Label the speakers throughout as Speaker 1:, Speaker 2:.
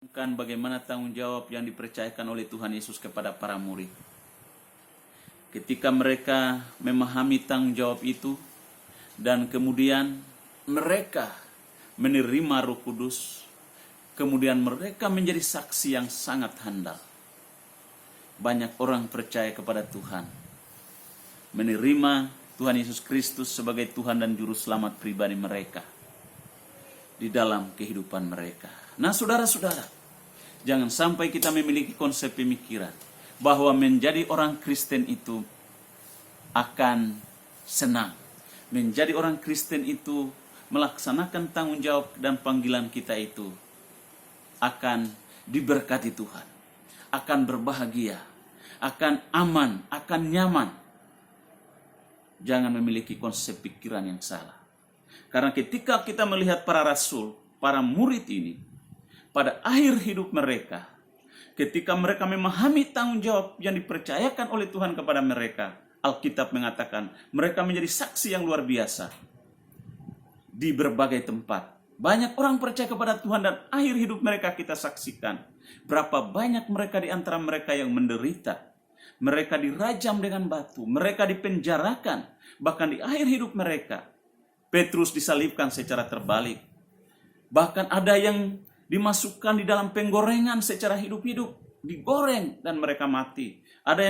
Speaker 1: Bagaimana tanggung jawab yang dipercayakan oleh Tuhan Yesus kepada para murid. Ketika mereka memahami tanggung jawab itu dan kemudian mereka menerima Roh Kudus, kemudian mereka menjadi saksi yang sangat handal. Banyak orang percaya kepada Tuhan, menerima Tuhan Yesus Kristus sebagai Tuhan dan Juru Selamat pribadi mereka di dalam kehidupan mereka. Nah, saudara-saudara, jangan sampai kita memiliki konsep pemikiran bahwa menjadi orang Kristen itu akan senang. Menjadi orang Kristen itu melaksanakan tanggung jawab dan panggilan kita itu akan diberkati Tuhan, akan berbahagia, akan aman, akan nyaman. Jangan memiliki konsep pikiran yang salah. Karena ketika kita melihat para rasul, para murid ini, pada akhir hidup mereka, ketika mereka memahami tanggung jawab yang dipercayakan oleh Tuhan kepada mereka, Alkitab mengatakan mereka menjadi saksi yang luar biasa di berbagai tempat. Banyak orang percaya kepada Tuhan dan akhir hidup mereka kita saksikan. Berapa banyak mereka di antara mereka yang menderita. Mereka dirajam dengan batu, mereka dipenjarakan. Bahkan di akhir hidup mereka, Petrus disalibkan secara terbalik. Bahkan ada yang dimasukkan di dalam penggorengan secara hidup-hidup, digoreng dan mereka mati. Ada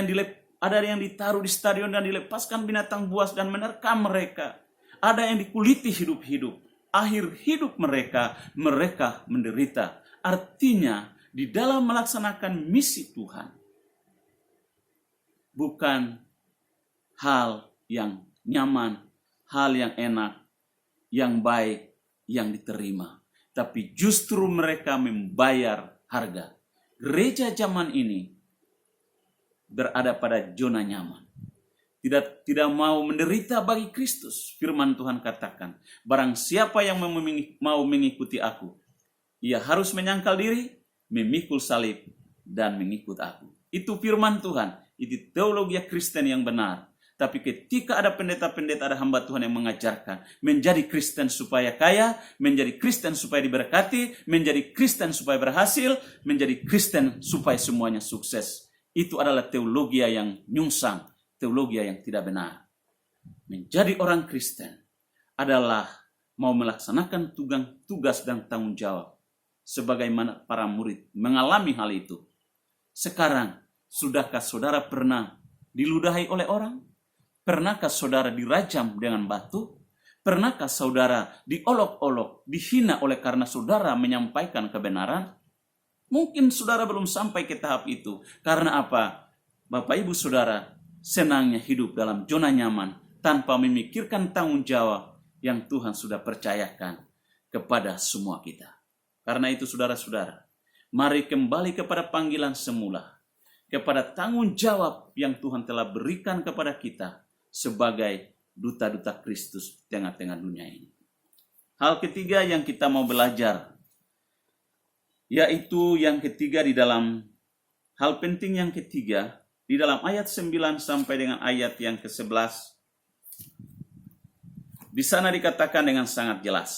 Speaker 1: yang ditaruh di stadion dan dilepaskan binatang buas dan menerkam mereka. Ada yang dikuliti hidup-hidup. Akhir hidup mereka menderita. Artinya di dalam melaksanakan misi Tuhan, bukan hal yang nyaman, hal yang enak, yang baik, yang diterima. Tapi justru mereka membayar harga. Gereja zaman ini berada pada zona nyaman. Tidak mau menderita bagi Kristus. Firman Tuhan katakan, barang siapa yang mau mengikuti aku, ia harus menyangkal diri, memikul salib, dan mengikut aku. Itu firman Tuhan. Itu teologi Kristen yang benar. Tapi ketika ada pendeta-pendeta, ada hamba Tuhan yang mengajarkan menjadi Kristen supaya kaya, menjadi Kristen supaya diberkati, menjadi Kristen supaya berhasil, menjadi Kristen supaya semuanya sukses. Itu adalah teologi yang nyungsang, teologi yang tidak benar. Menjadi orang Kristen adalah mau melaksanakan tugas dan tanggung jawab sebagaimana para murid mengalami hal itu. Sekarang, sudahkah saudara pernah diludahi oleh orang? Pernahkah saudara dirajam dengan batu? Pernahkah saudara diolok-olok, dihina oleh karena saudara menyampaikan kebenaran? Mungkin saudara belum sampai ke tahap itu. Karena apa? Bapak ibu saudara senangnya hidup dalam zona nyaman tanpa memikirkan tanggung jawab yang Tuhan sudah percayakan kepada semua kita. Karena itu saudara-saudara, mari kembali kepada panggilan semula, kepada tanggung jawab yang Tuhan telah berikan kepada kita sebagai duta-duta Kristus di tengah-tengah dunia ini. Hal ketiga yang kita mau belajar, yaitu yang ketiga di dalam hal penting yang ketiga, di dalam ayat 9 sampai dengan ayat yang ke-11. Di sana dikatakan dengan sangat jelas.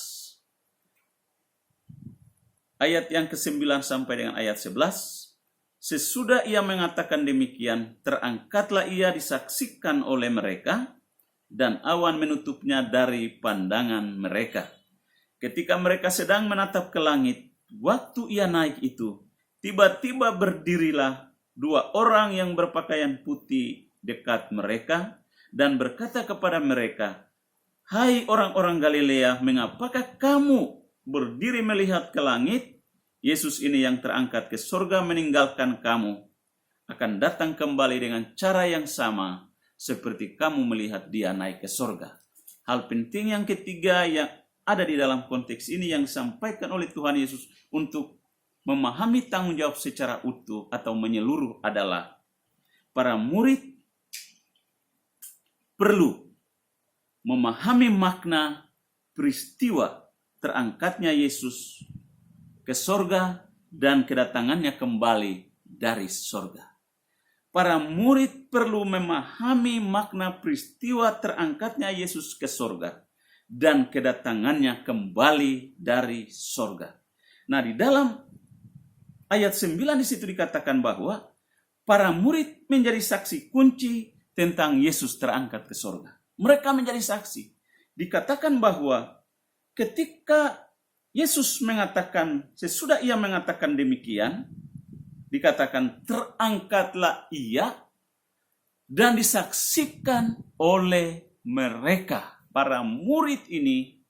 Speaker 1: Ayat yang ke-9 sampai dengan ayat 11. Sesudah ia mengatakan demikian, terangkatlah ia disaksikan oleh mereka, dan awan menutupnya dari pandangan mereka. Ketika mereka sedang menatap ke langit, waktu ia naik itu, tiba-tiba berdirilah dua orang yang berpakaian putih dekat mereka, dan berkata kepada mereka, "Hai orang-orang Galilea, mengapakah kamu berdiri melihat ke langit? Yesus ini yang terangkat ke surga meninggalkan kamu, akan datang kembali dengan cara yang sama seperti kamu melihat dia naik ke surga." Hal penting yang ketiga yang ada di dalam konteks ini yang disampaikan oleh Tuhan Yesus untuk memahami tanggung jawab secara utuh atau menyeluruh adalah para murid perlu memahami makna peristiwa terangkatnya Yesus ke sorga dan kedatangannya kembali dari sorga. Para murid perlu memahami makna peristiwa terangkatnya Yesus ke sorga dan kedatangannya kembali dari sorga. Nah, di dalam ayat 9 di situ dikatakan bahwa para murid menjadi saksi kunci tentang Yesus terangkat ke sorga. Mereka menjadi saksi. Dikatakan bahwa ketika Yesus mengatakan, sesudah ia mengatakan demikian, dikatakan terangkatlah ia dan disaksikan oleh mereka. Para murid ini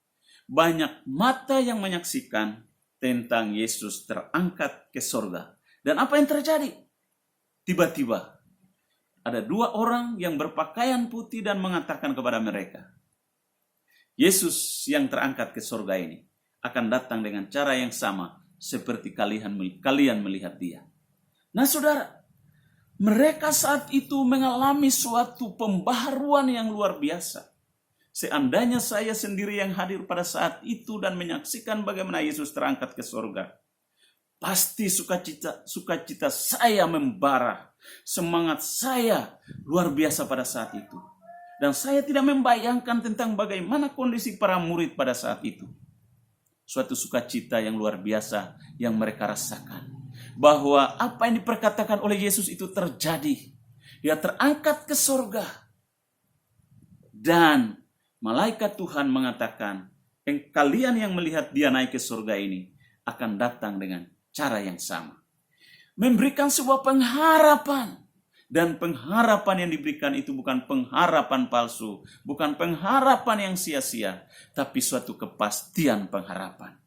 Speaker 1: banyak mata yang menyaksikan tentang Yesus terangkat ke sorga. Dan apa yang terjadi? Tiba-tiba ada dua orang yang berpakaian putih dan mengatakan kepada mereka, Yesus yang terangkat ke sorga ini akan datang dengan cara yang sama seperti kalian melihat dia. Nah saudara, mereka saat itu mengalami suatu pembaharuan yang luar biasa. Seandainya saya sendiri yang hadir pada saat itu dan menyaksikan bagaimana Yesus terangkat ke sorga, pasti sukacita saya membara, semangat saya luar biasa pada saat itu. Dan saya tidak membayangkan tentang bagaimana kondisi para murid pada saat itu. Suatu sukacita yang luar biasa yang mereka rasakan. Bahwa apa yang diperkatakan oleh Yesus itu terjadi. Dia terangkat ke sorga. Dan malaikat Tuhan mengatakan, kalian yang melihat dia naik ke sorga ini akan datang dengan cara yang sama. Memberikan sebuah pengharapan. Dan pengharapan yang diberikan itu bukan pengharapan palsu. Bukan pengharapan yang sia-sia. Tapi suatu kepastian pengharapan.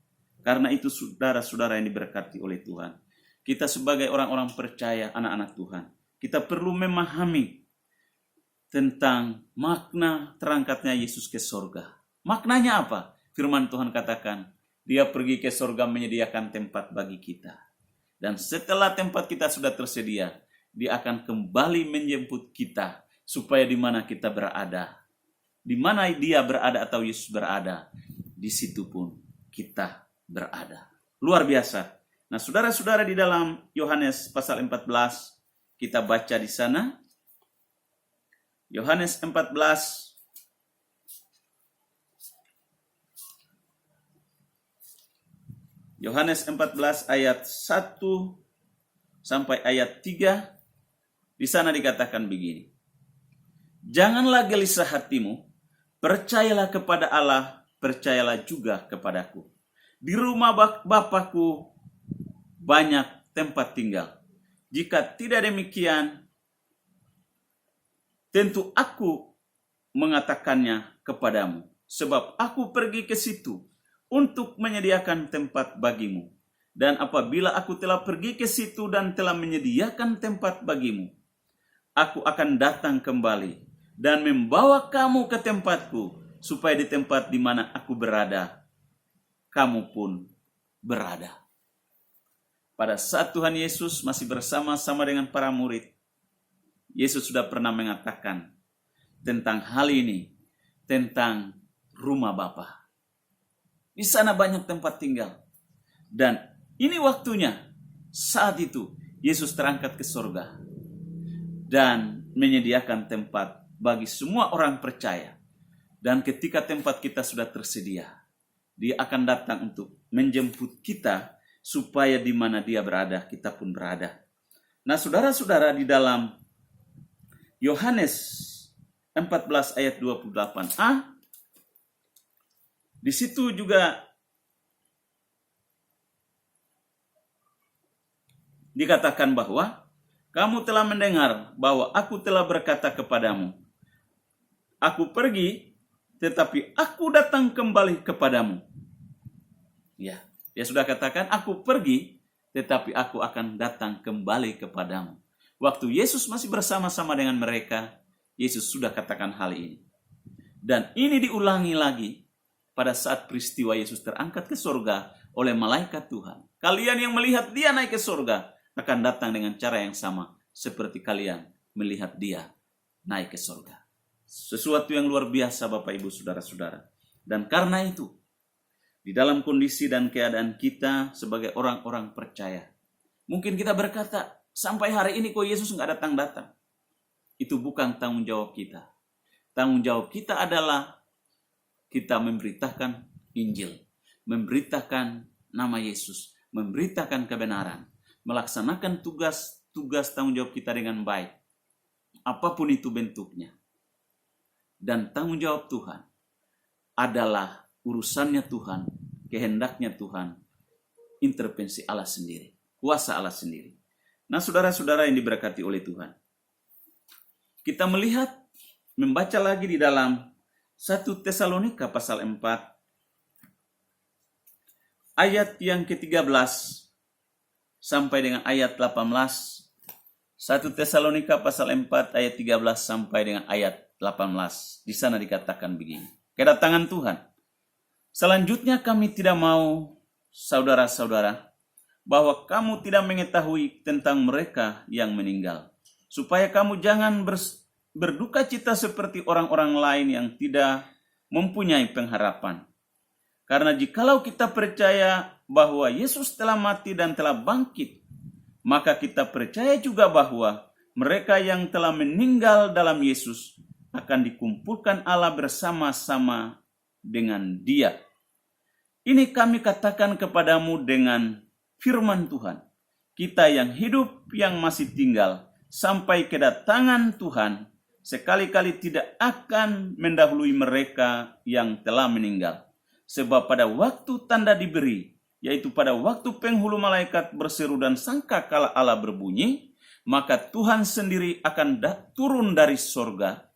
Speaker 1: Karena itu saudara-saudara yang diberkati oleh Tuhan. Kita sebagai orang-orang percaya, anak-anak Tuhan. Kita perlu memahami tentang makna terangkatnya Yesus ke sorga. Maknanya apa? Firman Tuhan katakan, dia pergi ke sorga menyediakan tempat bagi kita. Dan setelah tempat kita sudah tersedia, dia akan kembali menjemput kita supaya di mana kita berada. Di mana dia berada atau Yesus berada, di situ pun kita berada. Luar biasa. Nah, saudara-saudara, di dalam Yohanes pasal 14 kita baca di sana. Yohanes 14 ayat 1 sampai ayat 3. Di sana dikatakan begini. Janganlah gelisah hatimu, percayalah kepada Allah, percayalah juga kepadaku. Di rumah Bapakku banyak tempat tinggal. Jika tidak demikian, tentu aku mengatakannya kepadamu. Sebab aku pergi ke situ untuk menyediakan tempat bagimu. Dan apabila aku telah pergi ke situ dan telah menyediakan tempat bagimu, aku akan datang kembali dan membawa kamu ke tempatku, supaya di tempat di mana aku berada, kamu pun berada. Pada saat Tuhan Yesus masih bersama-sama dengan para murid, Yesus sudah pernah mengatakan tentang hal ini, tentang rumah Bapa. Di sana banyak tempat tinggal. Dan ini waktunya, saat itu Yesus terangkat ke sorga dan menyediakan tempat bagi semua orang percaya. Dan ketika tempat kita sudah tersedia, dia akan datang untuk menjemput kita supaya di mana dia berada, kita pun berada. Nah, saudara-saudara, di dalam Yohanes 14 ayat 28a, di situ juga dikatakan bahwa kamu telah mendengar bahwa aku telah berkata kepadamu, aku pergi, tetapi aku datang kembali kepadamu. Ya, dia sudah katakan, aku pergi, tetapi aku akan datang kembali kepadamu. Waktu Yesus masih bersama-sama dengan mereka, Yesus sudah katakan hal ini. Dan ini diulangi lagi pada saat peristiwa Yesus terangkat ke surga oleh malaikat Tuhan. Kalian yang melihat dia naik ke surga akan datang dengan cara yang sama seperti kalian melihat dia naik ke surga. Sesuatu yang luar biasa Bapak Ibu Saudara-saudara. Dan karena itu, di dalam kondisi dan keadaan kita sebagai orang-orang percaya, mungkin kita berkata, sampai hari ini kok Yesus nggak datang-datang. Itu bukan tanggung jawab kita. Tanggung jawab kita adalah kita memberitakan Injil, memberitakan nama Yesus, memberitakan kebenaran. melaksanakan tugas tanggung jawab kita dengan baik. Apapun itu bentuknya. Dan tanggung jawab Tuhan adalah urusannya Tuhan, kehendaknya Tuhan, intervensi Allah sendiri, kuasa Allah sendiri. Nah, saudara-saudara yang diberkati oleh Tuhan, kita melihat, membaca lagi di dalam 1 Tesalonika pasal 4, ayat yang ke-13 sampai dengan ayat 18. 1 Tesalonika pasal 4 ayat 13 sampai dengan ayat 18. Di sana dikatakan begini. Kedatangan Tuhan. Selanjutnya kami tidak mau, saudara-saudara, bahwa kamu tidak mengetahui tentang mereka yang meninggal, supaya kamu jangan berduka cita seperti orang-orang lain yang tidak mempunyai pengharapan. Karena jikalau kita percaya bahwa Yesus telah mati dan telah bangkit, maka kita percaya juga bahwa mereka yang telah meninggal dalam Yesus akan dikumpulkan Allah bersama-sama dengan Dia. Ini kami katakan kepadamu dengan firman Tuhan. Kita yang hidup, yang masih tinggal, sampai kedatangan Tuhan, sekali-kali tidak akan mendahului mereka yang telah meninggal. Sebab pada waktu tanda diberi, yaitu pada waktu penghulu malaikat berseru dan sangkakala Allah berbunyi, maka Tuhan sendiri akan turun dari sorga,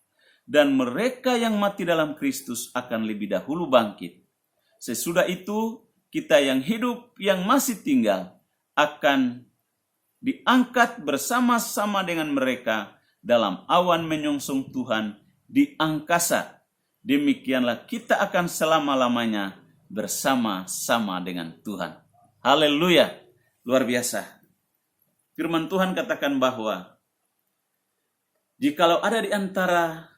Speaker 1: dan mereka yang mati dalam Kristus akan lebih dahulu bangkit. Sesudah itu, kita yang hidup, yang masih tinggal, akan diangkat bersama-sama dengan mereka dalam awan menyongsong Tuhan di angkasa. Demikianlah kita akan selama-lamanya bersama-sama dengan Tuhan. Haleluya. Luar biasa. Firman Tuhan katakan bahwa jikalau ada di antara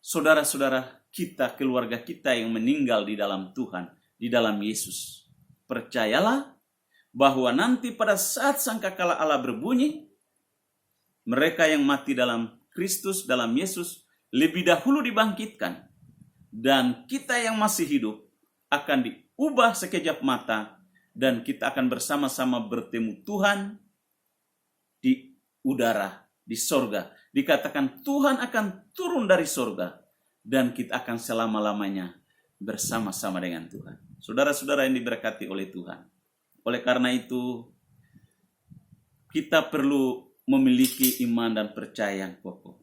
Speaker 1: saudara-saudara kita, keluarga kita yang meninggal di dalam Tuhan, di dalam Yesus, percayalah bahwa nanti pada saat sangkakala Allah berbunyi, mereka yang mati dalam Kristus, dalam Yesus, lebih dahulu dibangkitkan. Dan kita yang masih hidup akan diubah sekejap mata, dan kita akan bersama-sama bertemu Tuhan di udara, di sorga. Dikatakan Tuhan akan turun dari sorga, dan kita akan selama-lamanya bersama-sama dengan Tuhan. Saudara-saudara yang diberkati oleh Tuhan. Oleh karena itu, kita perlu memiliki iman dan percaya yang kokoh.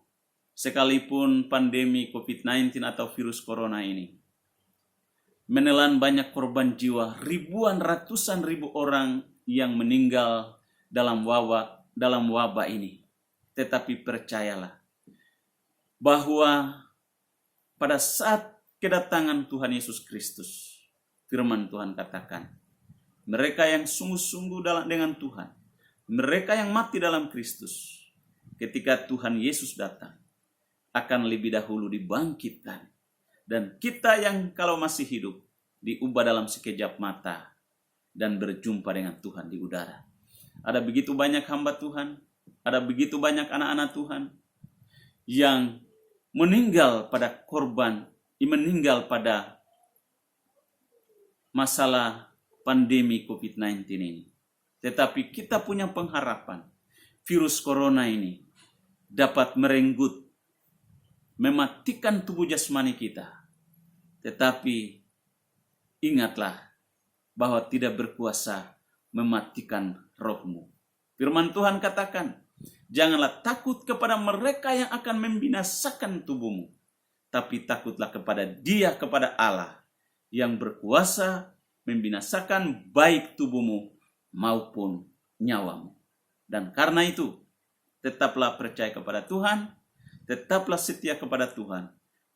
Speaker 1: Sekalipun pandemi COVID-19 atau virus corona ini menelan banyak korban jiwa, ribuan, ratusan ribu orang yang meninggal dalam wabah ini. Tetapi percayalah bahwa pada saat kedatangan Tuhan Yesus Kristus, firman Tuhan katakan, mereka yang sungguh-sungguh dengan Tuhan, mereka yang mati dalam Kristus, ketika Tuhan Yesus datang, akan lebih dahulu dibangkitkan. Dan kita yang kalau masih hidup, diubah dalam sekejap mata dan berjumpa dengan Tuhan di udara. Ada begitu banyak hamba Tuhan, ada begitu banyak anak-anak Tuhan yang meninggal pada korban, meninggal pada masalah pandemi COVID-19 ini. Tetapi kita punya pengharapan, virus corona ini dapat merenggut, mematikan tubuh jasmani kita. Tetapi ingatlah bahwa tidak berkuasa mematikan rohmu. Firman Tuhan katakan, janganlah takut kepada mereka yang akan membinasakan tubuhmu, tapi takutlah kepada Dia, kepada Allah yang berkuasa membinasakan baik tubuhmu maupun nyawamu. Dan karena itu, tetaplah percaya kepada Tuhan, tetaplah setia kepada Tuhan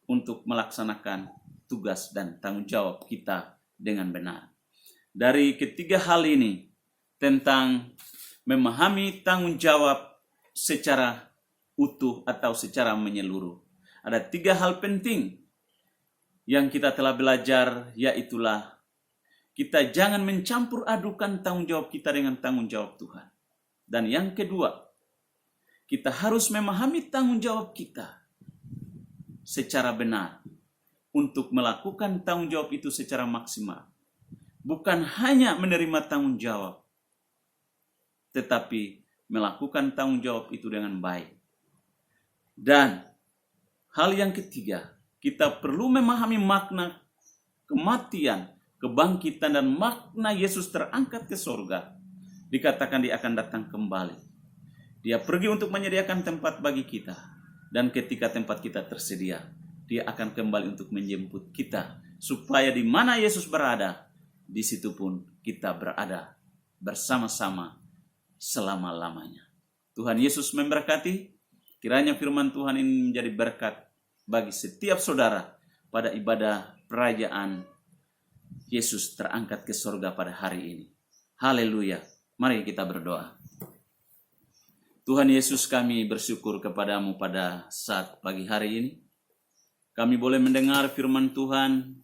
Speaker 1: untuk melaksanakan tugas dan tanggung jawab kita dengan benar. Dari ketiga hal ini tentang memahami tanggung jawab secara utuh atau secara menyeluruh, ada tiga hal penting yang kita telah belajar, yaitulah kita jangan mencampur adukan tanggung jawab kita dengan tanggung jawab Tuhan. Dan yang kedua, kita harus memahami tanggung jawab kita secara benar untuk melakukan tanggung jawab itu secara maksimal. Bukan hanya menerima tanggung jawab, tetapi melakukan tanggung jawab itu dengan baik. Dan hal yang ketiga, kita perlu memahami makna kematian, kebangkitan, dan makna Yesus terangkat ke surga. Dikatakan dia akan datang kembali. Dia pergi untuk menyediakan tempat bagi kita. Dan ketika tempat kita tersedia, dia akan kembali untuk menjemput kita. Supaya di mana Yesus berada, di situ pun kita berada bersama-sama selama-lamanya. Tuhan Yesus memberkati. Kiranya firman Tuhan ini menjadi berkat bagi setiap saudara pada ibadah perayaan Yesus terangkat ke surga pada hari ini. Haleluya. Mari kita berdoa. Tuhan Yesus, kami bersyukur kepadamu pada saat pagi hari ini. Kami boleh mendengar firman Tuhan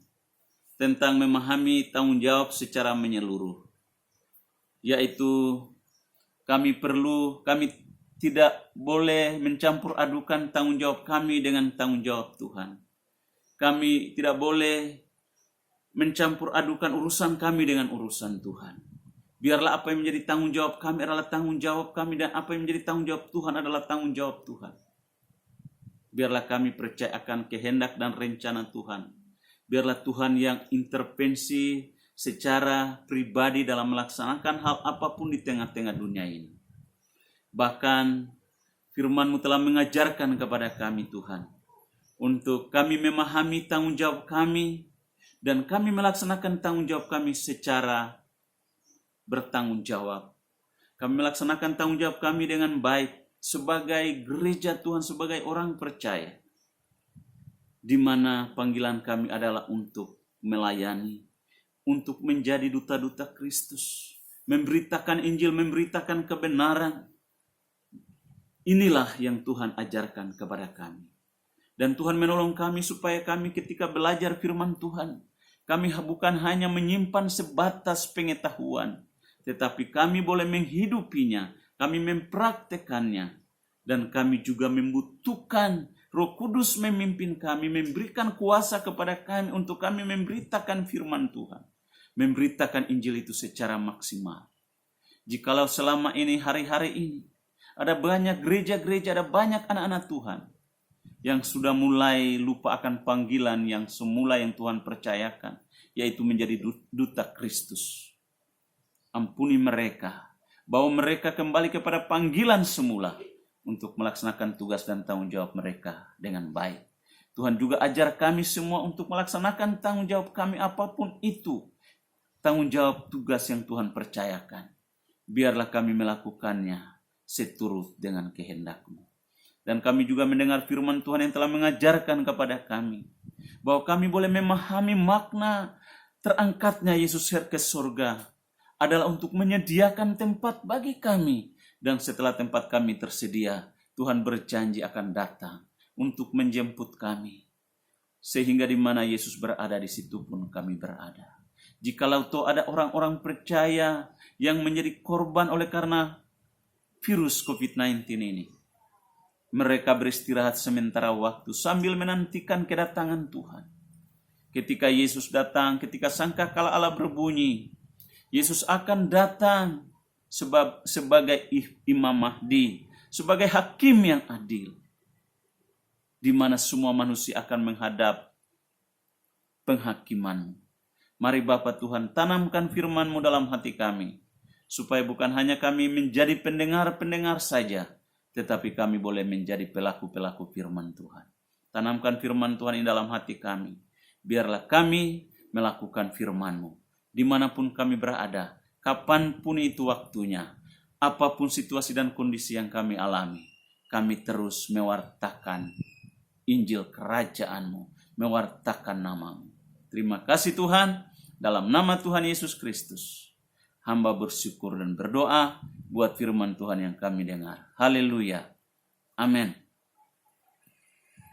Speaker 1: tentang memahami tanggung jawab secara menyeluruh. Yaitu kami tidak boleh mencampur adukan tanggung jawab kami dengan tanggung jawab Tuhan. Kami tidak boleh mencampur adukan urusan kami dengan urusan Tuhan. Biarlah apa yang menjadi tanggung jawab kami adalah tanggung jawab kami, dan apa yang menjadi tanggung jawab Tuhan adalah tanggung jawab Tuhan. Biarlah kami percaya akan kehendak dan rencana Tuhan. Biarlah Tuhan yang intervensi secara pribadi dalam melaksanakan hal apapun di tengah-tengah dunia ini. Bahkan firman-Mu telah mengajarkan kepada kami Tuhan, untuk kami memahami tanggung jawab kami, dan kami melaksanakan tanggung jawab kami secara bertanggung jawab. Kami melaksanakan tanggung jawab kami dengan baik sebagai gereja Tuhan, sebagai orang percaya, di mana panggilan kami adalah untuk melayani, untuk menjadi duta-duta Kristus, memberitakan Injil, memberitakan kebenaran. Inilah yang Tuhan ajarkan kepada kami. Dan Tuhan menolong kami supaya kami ketika belajar firman Tuhan, kami bukan hanya menyimpan sebatas pengetahuan, tetapi kami boleh menghidupinya, kami mempraktekannya, dan kami juga membutuhkan Roh Kudus memimpin kami, memberikan kuasa kepada kami untuk kami memberitakan firman Tuhan, memberitakan Injil itu secara maksimal. Jikalau selama ini, hari-hari ini, ada banyak gereja-gereja, ada banyak anak-anak Tuhan yang sudah mulai lupa akan panggilan yang semula yang Tuhan percayakan, yaitu menjadi duta Kristus. Ampuni mereka, bawa mereka kembali kepada panggilan semula untuk melaksanakan tugas dan tanggung jawab mereka dengan baik. Tuhan juga ajar kami semua untuk melaksanakan tanggung jawab kami apapun itu, tanggung jawab tugas yang Tuhan percayakan. Biarlah kami melakukannya seturut dengan kehendak-Mu. Dan kami juga mendengar firman Tuhan yang telah mengajarkan kepada kami bahwa kami boleh memahami makna terangkatnya Yesus ke surga adalah untuk menyediakan tempat bagi kami. Dan setelah tempat kami tersedia, Tuhan berjanji akan datang untuk menjemput kami. Sehingga di mana Yesus berada, di situ pun kami berada. Jikalau toh ada orang-orang percaya yang menjadi korban oleh karena virus COVID-19 ini, mereka beristirahat sementara waktu sambil menantikan kedatangan Tuhan. Ketika Yesus datang, ketika sangkakala Allah berbunyi, Yesus akan datang sebagai Imam Mahdi, sebagai hakim yang adil, di mana semua manusia akan menghadap penghakiman. Mari Bapa Tuhan, tanamkan firman-Mu dalam hati kami, supaya bukan hanya kami menjadi pendengar-pendengar saja, tetapi kami boleh menjadi pelaku-pelaku firman Tuhan. Tanamkan firman Tuhan ini dalam hati kami. Biarlah kami melakukan firman-Mu dimanapun kami berada, kapanpun itu waktunya, apapun situasi dan kondisi yang kami alami. Kami terus mewartakan Injil kerajaan-Mu, mewartakan nama-Mu. Terima kasih Tuhan, dalam nama Tuhan Yesus Kristus, hamba bersyukur dan berdoa buat firman Tuhan yang kami dengar. Haleluya. Amin.